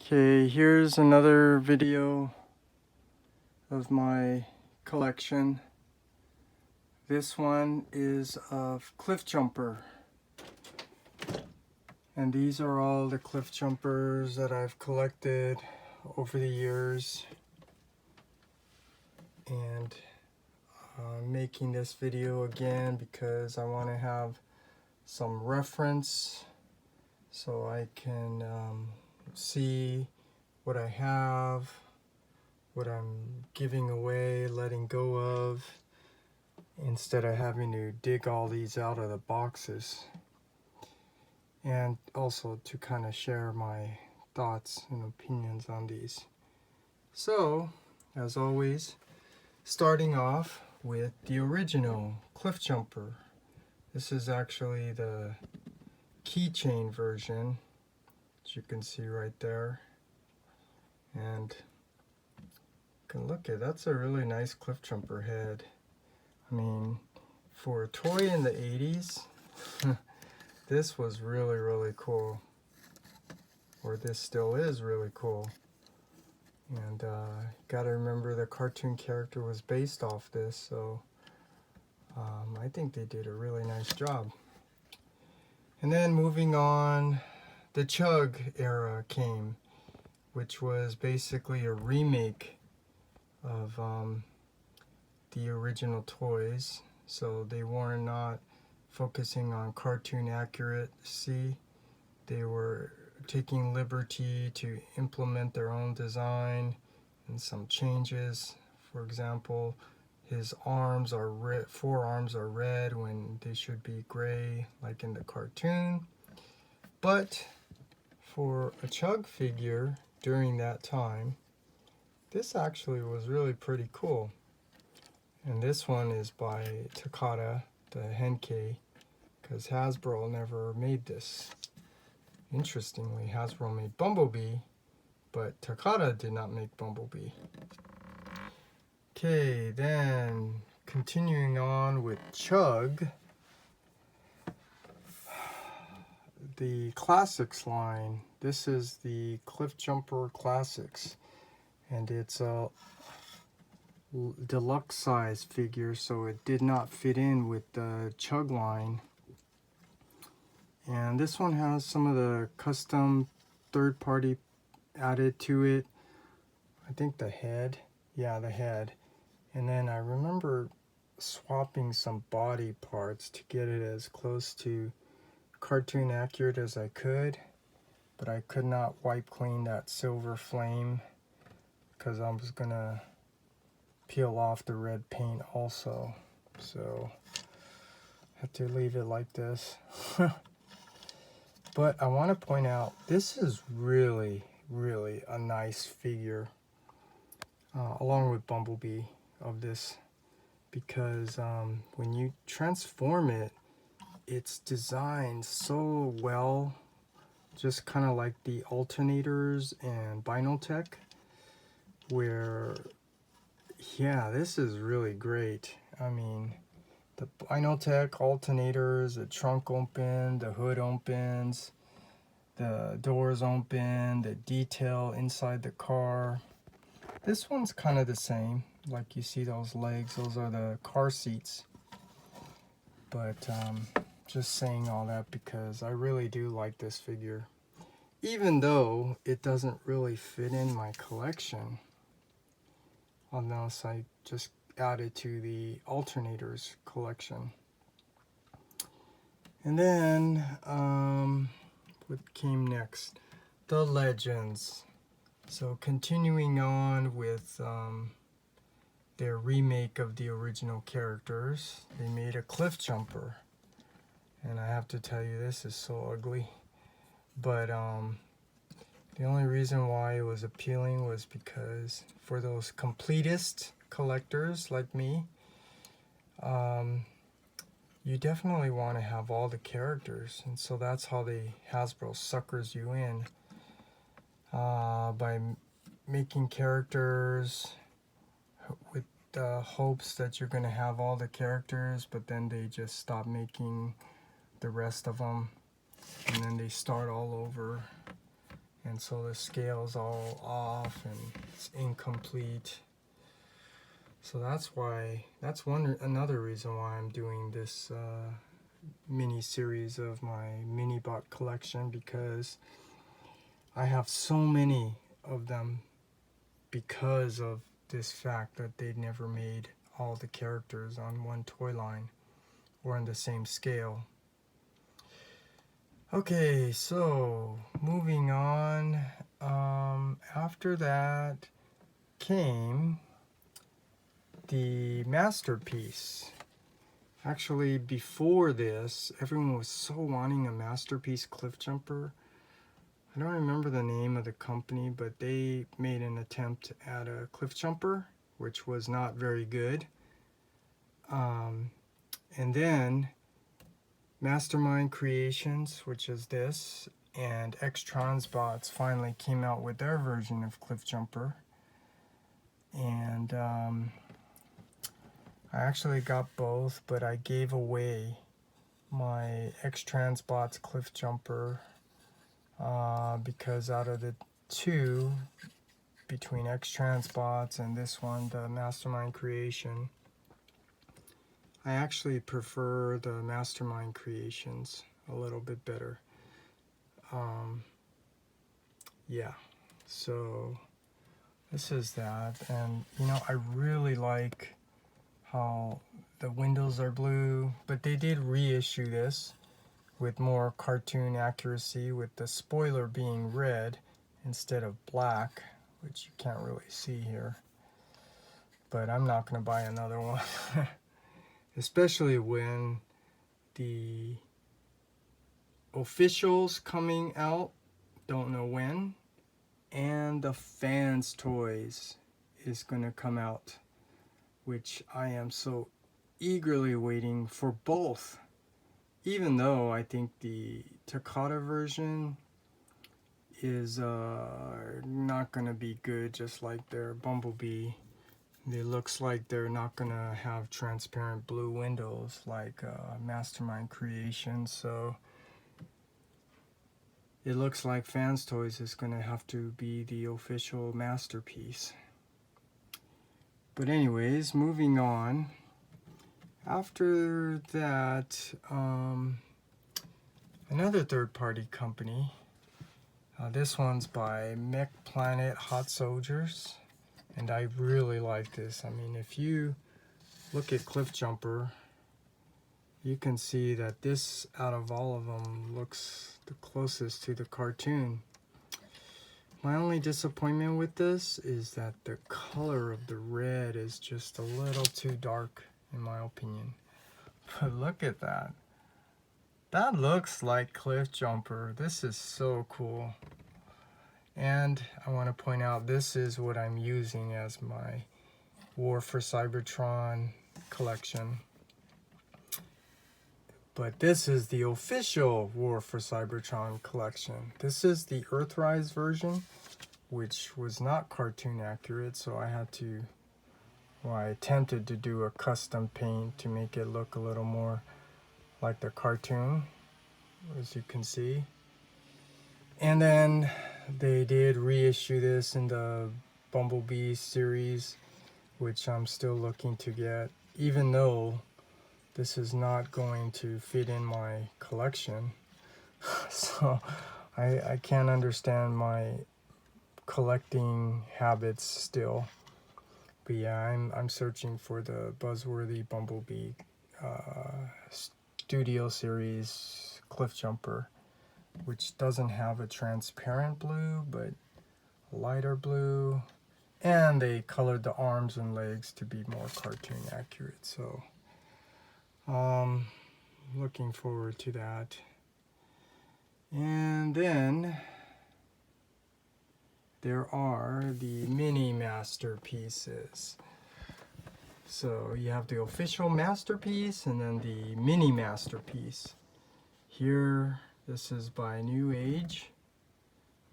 Okay, here's another video of my collection. This one is of Cliffjumper. And these are all the Cliffjumpers that I've collected over the years. And I'm making this video again because I want to have some reference so I can see what I have, what I'm giving away, letting go of, instead of having to dig all these out of the boxes. And also to kind of share my thoughts and opinions on these. So, as always, starting off with the original Cliffjumper. This is actually the keychain version, as you can see right there. And you can look at, that's a really nice Cliffjumper head. I mean, for a toy in the 80s, this was really cool. Or this still is really cool. And gotta remember the cartoon character was based off this, so I think they did a really nice job. And then moving on, the C.H.U.G era came, which was basically a remake of the original toys. So they were not focusing on cartoon accuracy. They were taking liberty to implement their own design and some changes. For example, his arms are red, forearms are red when they should be gray, like in the cartoon. But for a C.H.U.G figure during that time, this actually was really pretty cool. And this one is by Takata, the Henkei, because Hasbro never made this. Interestingly, Hasbro made Bumblebee, but Takata did not make Bumblebee. Okay, then continuing on with C.H.U.G, the Classics line. This is the Cliffjumper Classics, and it's a deluxe size figure, so it did not fit in with the C.H.U.G line. And this one has some of the custom third party added to it. I think the head, yeah, the head. And then I remember swapping some body parts to get it as close to cartoon accurate as I could, but I could not wipe clean that silver flame because I was gonna peel off the red paint also, so I had to leave it like this. But I want to point out, this is really a nice figure, along with Bumblebee of this, because when you transform it, it's designed so well, just kind of like the alternators and Binotech, where, yeah, this is really great. I mean, the Binotech alternators, the trunk open, the hood opens, the doors open, the detail inside the car. This one's kind of the same, like you see those legs, those are the car seats. But just saying all that because I really do like this figure, even though it doesn't really fit in my collection, unless I just added to the alternators collection. And then what came next? The Legends. So continuing on with their remake of the original characters, they made a Cliffjumper. And I have to tell you, this is so ugly. But the only reason why it was appealing was because for those completist collectors like me, you definitely want to have all the characters, and so that's how Hasbro suckers you in by making characters with the hopes that you're going to have all the characters, but then they just stop making the rest of them, and then they start all over. and so the scale's all off and it's incomplete. So that's another reason why I'm doing this mini series of my mini bot collection, because I have so many of them because of this fact that they'd never made all the characters on one toy line or in the same scale. Okay, so moving on. After that came the masterpiece. Actually, before this, everyone was so wanting a masterpiece Cliffjumper. I don't remember the name of the company, but they made an attempt at a Cliffjumper, which was not very good. And then Mastermind Creations, which is this, and X-Transbots finally came out with their version of Cliffjumper. And I actually got both, but I gave away my X-Transbots Cliffjumper because out of the two, between X-Transbots and this one, the Mastermind Creation, I actually prefer the Mastermind Creations a little bit better. Yeah, so this is that, and you know, I really like how the windows are blue, but they did reissue this with more cartoon accuracy, with the spoiler being red instead of black, which you can't really see here. But I'm not going to buy another one, especially when the officials coming out, don't know when, and the fans toys is going to come out, which I am so eagerly waiting for both. Even though I think the Takata version is not going to be good, just like their Bumblebee. It looks like they're not going to have transparent blue windows like Mastermind Creation, so it looks like Fans Toys is going to have to be the official masterpiece. But anyways, moving on. After that, another third-party company. This one's by Mech Planet Hot Soldiers, and I really like this. I mean, if you look at Cliffjumper, you can see that this, out of all of them, looks the closest to the cartoon. My only disappointment with this is that the color of the red is just a little too dark, in my opinion. But look at that. That looks like Cliffjumper. This is so cool. And I want to point out, this is what I'm using as my War for Cybertron collection. But this is the official War for Cybertron collection. This is the Earthrise version, which was not cartoon accurate, so I had to, well, I attempted to do a custom paint to make it look a little more like the cartoon, as you can see. And then they did reissue this in the Bumblebee series, which I'm still looking to get, even though this is not going to fit in my collection. So I can't understand my collecting habits still. But yeah, I'm searching for the buzzworthy Bumblebee Studio Series Cliffjumper, which doesn't have a transparent blue, but a lighter blue. And they colored the arms and legs to be more cartoon accurate. So looking forward to that. And then there are the mini masterpieces. So you have the official masterpiece and then the mini masterpiece. Here, this is by New Age.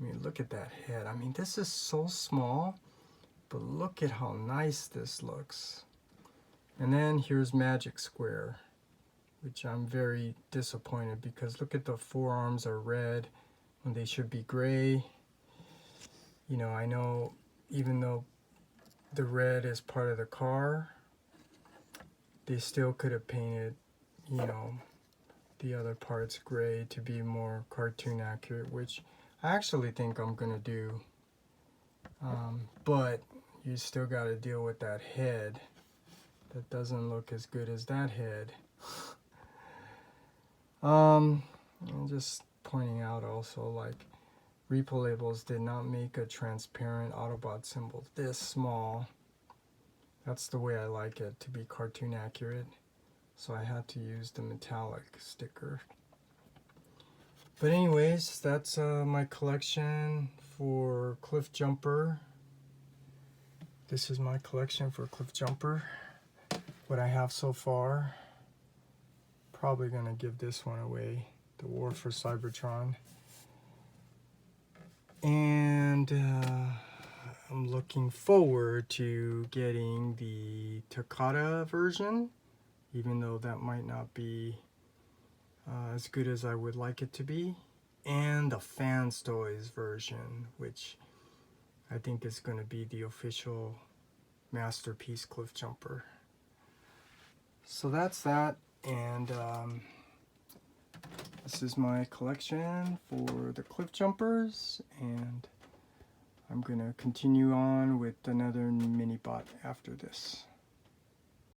I mean, look at that head. I mean, this is so small, but look at how nice this looks. And then here's Magic Square, which I'm very disappointed because look at the forearms are red when they should be gray. you know, I know even though the red is part of the car, they still could have painted, you know, the other parts gray to be more cartoon accurate, which I actually think I'm gonna do. But you still got to deal with that head that doesn't look as good as that head. I'm just pointing out also, like, repo labels did not make a transparent Autobot symbol this small. That's the way I like it, to be cartoon accurate. So I had to use the metallic sticker. But anyways, that's my collection for Cliffjumper. This is my collection for Cliffjumper. What I have so far. Probably gonna give this one away, The War for Cybertron. And I'm looking forward to getting the Takata version, even though that might not be as good as I would like it to be, and the Fans Toys version, which I think is going to be the official Masterpiece Cliffjumper. So that's that, and this is my collection for the Cliffjumpers, and I'm going to continue on with another mini bot after this.